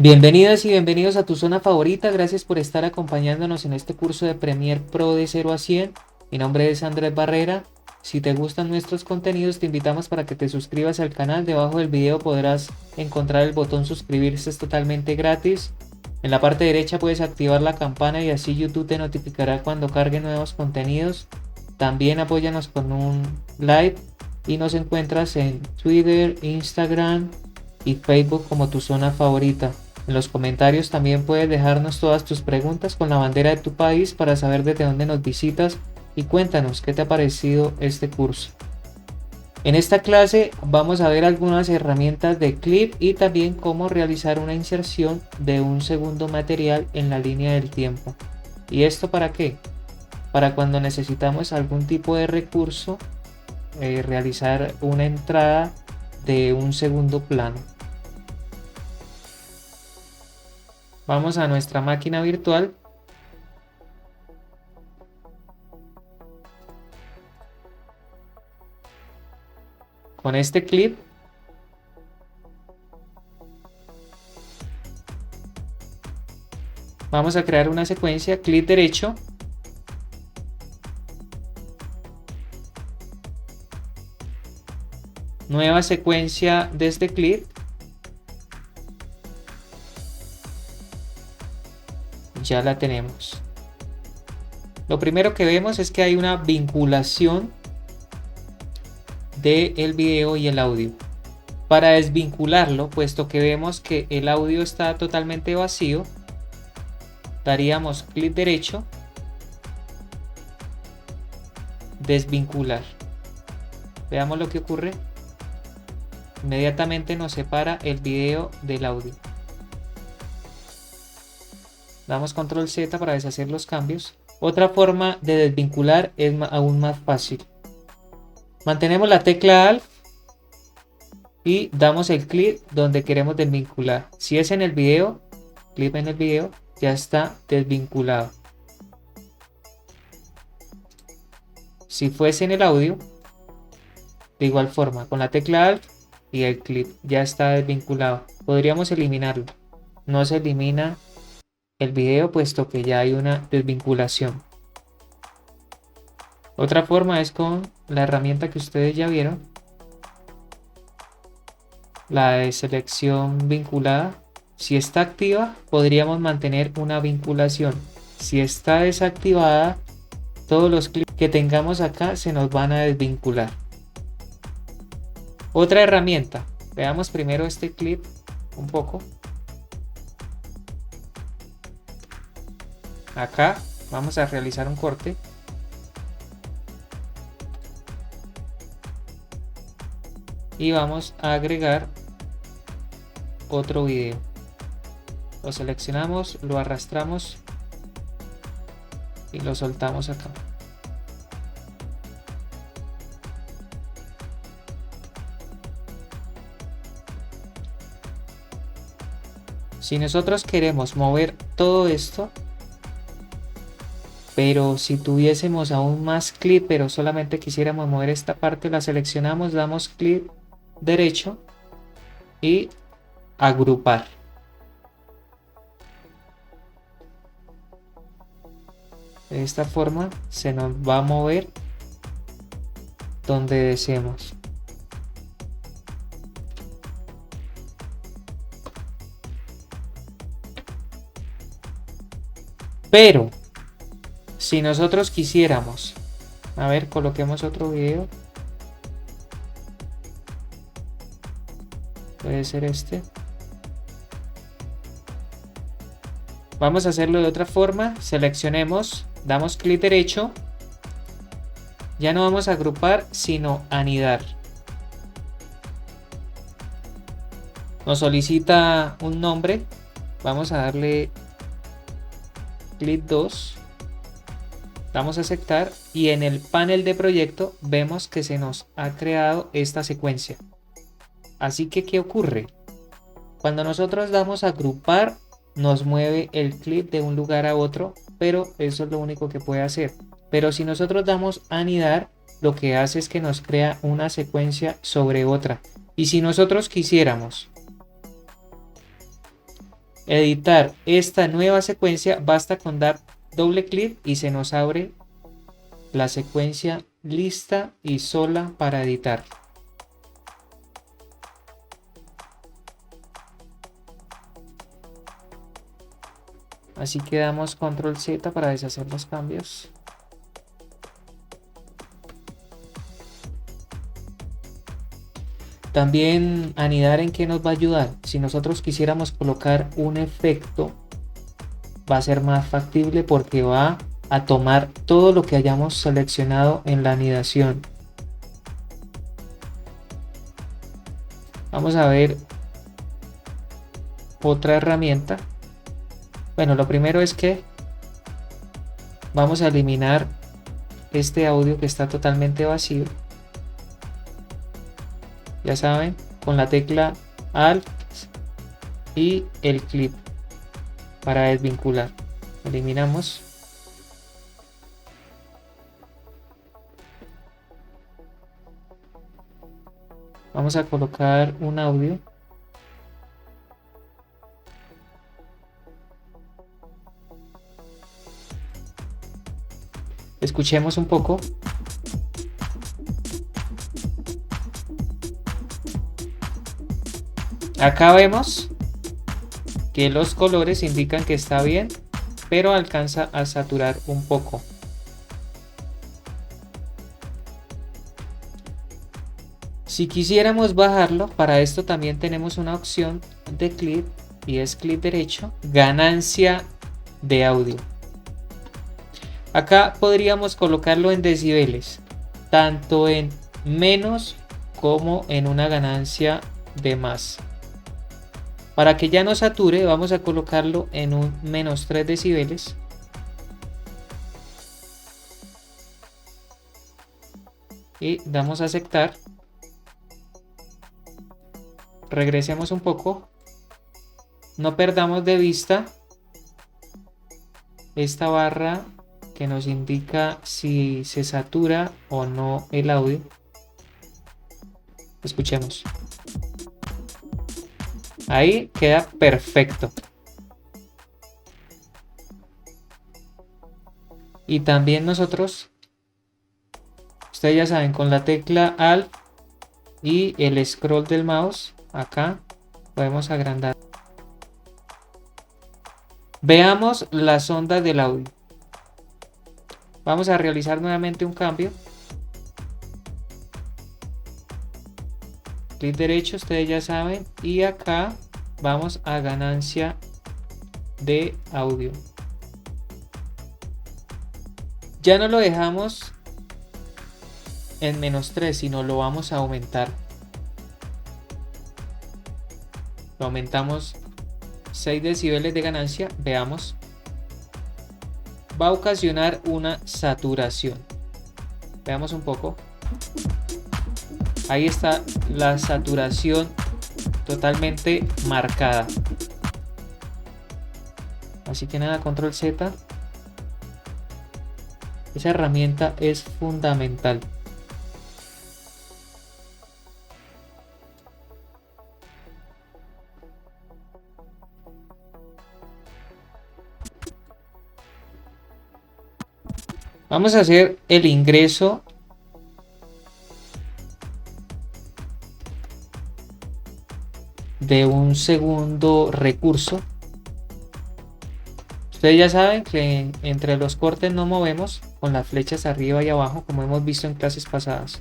Bienvenidas y bienvenidos a tu zona favorita. Gracias por estar acompañándonos en este curso de Premiere Pro de 0 a 100. Mi nombre es Andrés Barrera. Si te gustan nuestros contenidos, te invitamos para que te suscribas al canal. Debajo del video podrás encontrar el botón suscribirse, es totalmente gratis. En la parte derecha puedes activar la campana y así YouTube te notificará cuando cargue nuevos contenidos. También apóyanos con un like y nos encuentras en Twitter, Instagram y Facebook como tu zona favorita. En los comentarios también puedes dejarnos todas tus preguntas con la bandera de tu país para saber desde dónde nos visitas y cuéntanos qué te ha parecido este curso. En esta clase vamos a ver algunas herramientas de clip y también cómo realizar una inserción de un segundo material en la línea del tiempo. ¿Y esto para qué? Para cuando necesitamos algún tipo de recurso, realizar una entrada de un segundo plano. Vamos a nuestra máquina virtual. Con este clip vamos a crear una secuencia, clic derecho, nueva secuencia de este clip, ya la tenemos. Lo primero que vemos es que hay una vinculación del video y el audio. Para desvincularlo, puesto que vemos que el audio está totalmente vacío, daríamos clic derecho, desvincular. Veamos lo que ocurre. Inmediatamente nos separa el video del audio. Damos control Z para deshacer los cambios. Otra forma de desvincular es aún más fácil. Mantenemos la tecla Alt y damos el clic donde queremos desvincular. Si es en el video, clic en el video, ya está desvinculado. Si fuese en el audio, de igual forma, con la tecla Alt y el clic, ya está desvinculado. Podríamos eliminarlo. No se elimina el video puesto que ya hay una desvinculación. Otra forma es con la herramienta que ustedes ya vieron, la de selección vinculada. Si está activa, podríamos mantener una vinculación. Si está desactivada, todos los clips que tengamos acá se nos van a desvincular. Otra herramienta, veamos primero este clip un poco. Acá vamos a realizar un corte. Y vamos a agregar otro video. Lo seleccionamos, lo arrastramos y lo soltamos acá. Si nosotros queremos mover todo esto, pero si tuviésemos aún más clip, pero solamente quisiéramos mover esta parte, la seleccionamos, damos clic derecho y agrupar. De esta forma se nos va a mover donde deseemos. Pero si nosotros quisiéramos, a ver, coloquemos otro video. Puede ser este. Vamos a hacerlo de otra forma. Seleccionemos, damos clic derecho. Ya no vamos a agrupar, sino anidar. Nos solicita un nombre. Vamos a darle clic 2. Damos a aceptar y en el panel de proyecto vemos que se nos ha creado esta secuencia. Así que, ¿qué ocurre? Cuando nosotros damos a agrupar, nos mueve el clip de un lugar a otro, pero eso es lo único que puede hacer. Pero si nosotros damos a anidar, lo que hace es que nos crea una secuencia sobre otra. Y si nosotros quisiéramos editar esta nueva secuencia, basta con dar doble clic y se nos abre la secuencia lista y sola para editar. Así que damos control Z para deshacer los cambios. También anidar en qué nos va a ayudar. Si nosotros quisiéramos colocar un efecto, va a ser más factible porque va a tomar todo lo que hayamos seleccionado en la anidación. Vamos a ver otra herramienta. Bueno, lo primero es que vamos a eliminar este audio que está totalmente vacío. Ya saben, con la tecla Alt y el clip para desvincular. Eliminamos. Vamos a colocar un audio. Escuchemos un poco. Acá vemos que los colores indican que está bien, pero alcanza a saturar un poco. Si quisiéramos bajarlo, para esto también tenemos una opción de clip y es clic derecho, ganancia de audio. Acá podríamos colocarlo en decibeles, tanto en menos como en una ganancia de más. Para que ya no sature, vamos a colocarlo en un menos 3 decibeles. Y damos a aceptar. Regresemos un poco. No perdamos de vista esta barra que nos indica si se satura o no el audio. Escuchemos. Ahí queda perfecto. Y también nosotros, ustedes ya saben, con la tecla Alt y el scroll del mouse, acá podemos agrandar. Veamos las ondas del audio. Vamos a realizar nuevamente un cambio. Clic derecho, ustedes ya saben, y acá vamos a ganancia de audio. Ya no lo dejamos en menos 3, sino lo vamos a aumentar. Lo aumentamos 6 decibeles de ganancia. Veamos. Va a ocasionar una saturación. Veamos un poco. Ahí está la saturación totalmente marcada. Así que nada, control Z. Esa herramienta es fundamental. Vamos a hacer el ingreso de un segundo recurso. Ustedes ya saben que entre los cortes no movemos con las flechas arriba y abajo, como hemos visto en clases pasadas.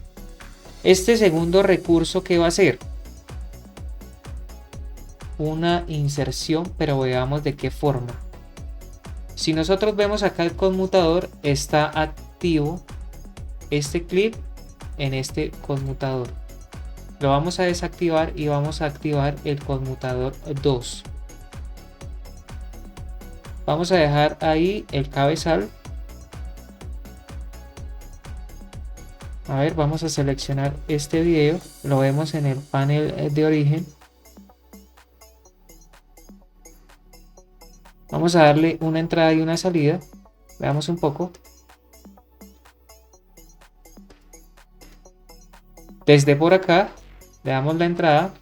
Este segundo recurso, ¿qué va a hacer? Una inserción, pero veamos de qué forma. Si nosotros vemos acá el conmutador, está activo este clip en este conmutador. Lo vamos a desactivar y vamos a activar el conmutador 2. Vamos a dejar ahí el cabezal. A ver, vamos a seleccionar este video. Lo vemos en el panel de origen. Vamos a darle una entrada y una salida. Veamos un poco. Desde por acá le damos la entrada.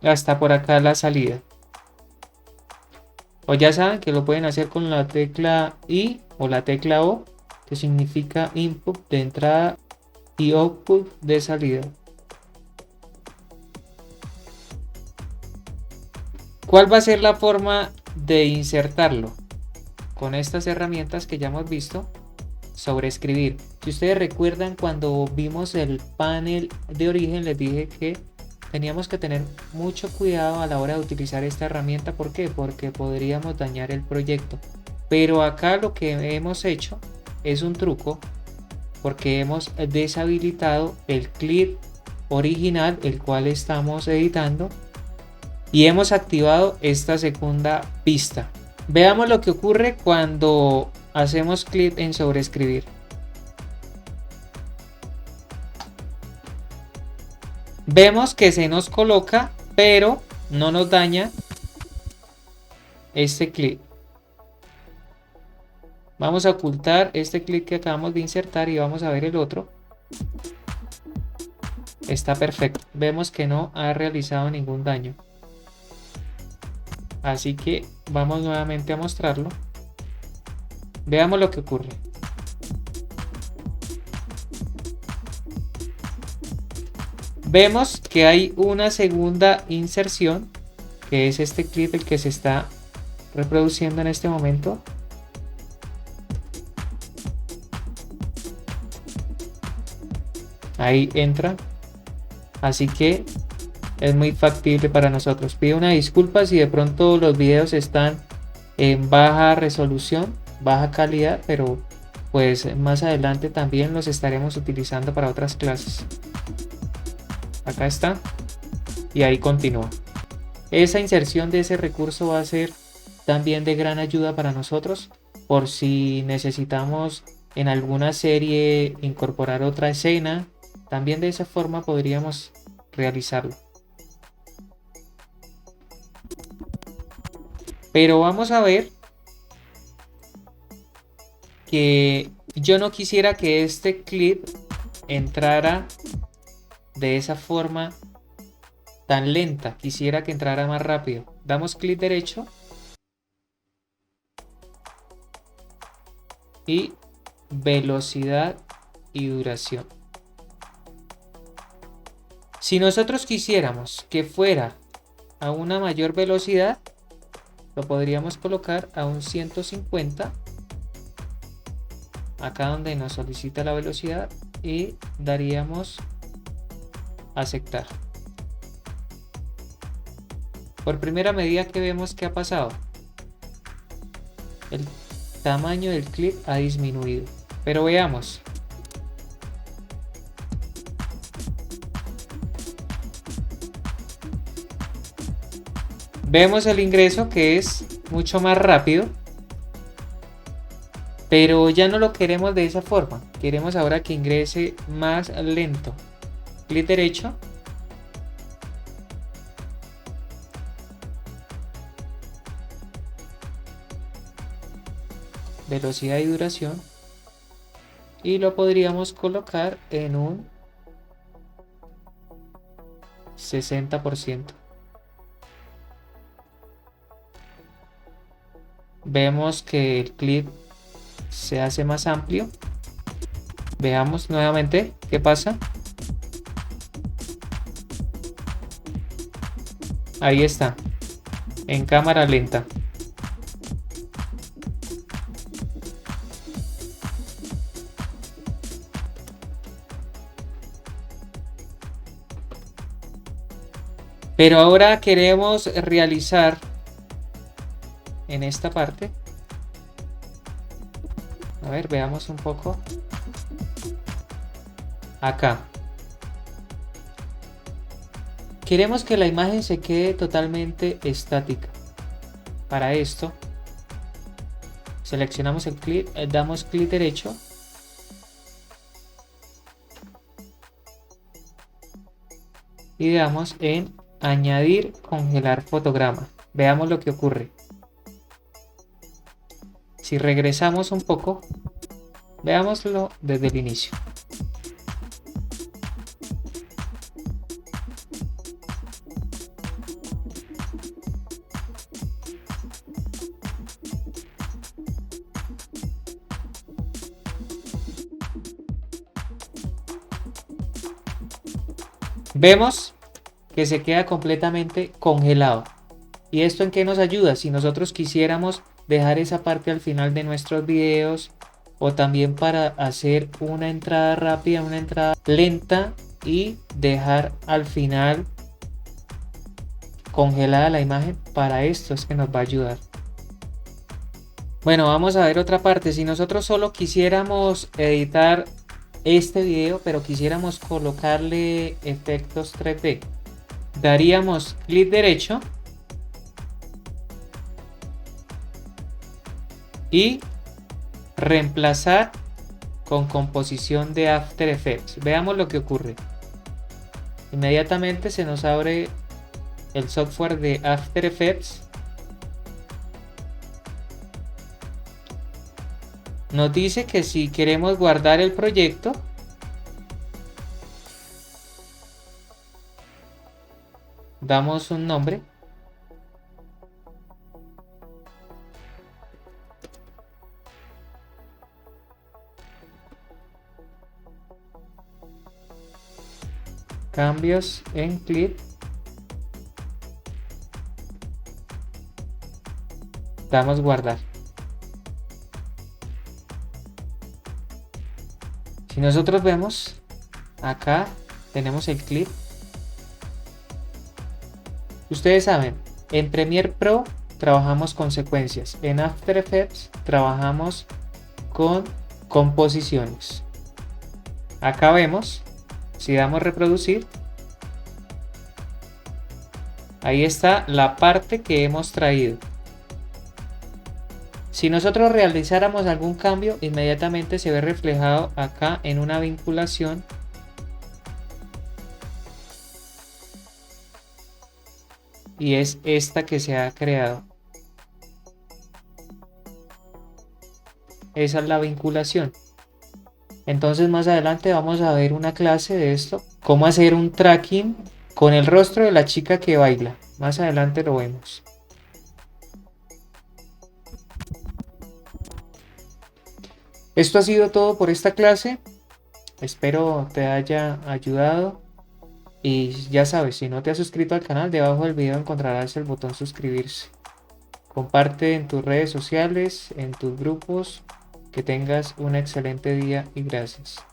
hasta por acá la salida. O ya saben que lo pueden hacer con la tecla I o la tecla O, que significa input de entrada y output de salida. ¿Cuál va a ser la forma de insertarlo? Con estas herramientas que ya hemos visto, sobreescribir. Si ustedes recuerdan, cuando vimos el panel de origen, les dije que teníamos que tener mucho cuidado a la hora de utilizar esta herramienta. ¿Por qué? Porque podríamos dañar el proyecto. Pero acá lo que hemos hecho es un truco, porque hemos deshabilitado el clip original, el cual estamos editando, y hemos activado esta segunda pista. Veamos lo que ocurre cuando hacemos clic en sobreescribir. Vemos que se nos coloca, pero no nos daña este clip. Vamos a ocultar este clip que acabamos de insertar y vamos a ver el otro. Está perfecto. Vemos que no ha realizado ningún daño. Así que vamos nuevamente a mostrarlo. Veamos lo que ocurre. Vemos que hay una segunda inserción, que es este clip el que se está reproduciendo en este momento. Ahí entra. Así que es muy factible para nosotros. Pido una disculpa si de pronto los videos están en baja resolución, baja calidad, pero pues más adelante también los estaremos utilizando para otras clases. Acá está. Y ahí continúa. Esa inserción de ese recurso va a ser también de gran ayuda para nosotros, por si necesitamos en alguna serie incorporar otra escena. También de esa forma podríamos realizarlo. Pero vamos a ver que yo no quisiera que este clip entrara de esa forma tan lenta. Quisiera que entrara más rápido. Damos clic derecho y velocidad y duración. Si nosotros quisiéramos que fuera a una mayor velocidad, lo podríamos colocar a un 150, acá donde nos solicita la velocidad, y daríamos aceptar. Por primera medida que vemos que ha pasado, el tamaño del clip ha disminuido, pero veamos. Vemos el ingreso, que es mucho más rápido, pero ya no lo queremos de esa forma. Queremos ahora que ingrese más lento. Clic derecho. Velocidad y duración. Y lo podríamos colocar en un 60%. Vemos que el clip se hace más amplio. Veamos nuevamente qué pasa. Ahí está, en cámara lenta. Pero ahora queremos realizar en esta parte. A ver, veamos un poco. Acá. Queremos que la imagen se quede totalmente estática. Para esto, seleccionamos el clip, damos clic derecho. Y damos en añadir, congelar fotograma. Veamos lo que ocurre. Si regresamos un poco, veámoslo desde el inicio. Vemos que se queda completamente congelado. ¿Y esto en qué nos ayuda? Si nosotros quisiéramos dejar esa parte al final de nuestros videos o también para hacer una entrada rápida, una entrada lenta y dejar al final congelada la imagen, para esto es que nos va a ayudar. Bueno, vamos a ver otra parte. Si nosotros solo quisiéramos editar este video, pero quisiéramos colocarle efectos 3D, daríamos clic derecho y reemplazar con composición de After Effects. Veamos lo que ocurre. Inmediatamente se nos abre el software de After Effects. Nos dice que si queremos guardar el proyecto, damos un nombre. Cambios en clip. Damos guardar. Si nosotros vemos, acá tenemos el clip. Ustedes saben, en Premiere Pro trabajamos con secuencias. En After Effects trabajamos con composiciones. Acá vemos, si damos reproducir, ahí está la parte que hemos traído. Si nosotros realizáramos algún cambio, inmediatamente se ve reflejado acá en una vinculación. Y es esta que se ha creado. Esa es la vinculación. Entonces más adelante vamos a ver una clase de esto. Cómo hacer un tracking con el rostro de la chica que baila. Más adelante lo vemos. Esto ha sido todo por esta clase. Espero te haya ayudado. Y ya sabes, si no te has suscrito al canal, debajo del video encontrarás el botón suscribirse. Comparte en tus redes sociales, en tus grupos. Que tengas un excelente día y gracias.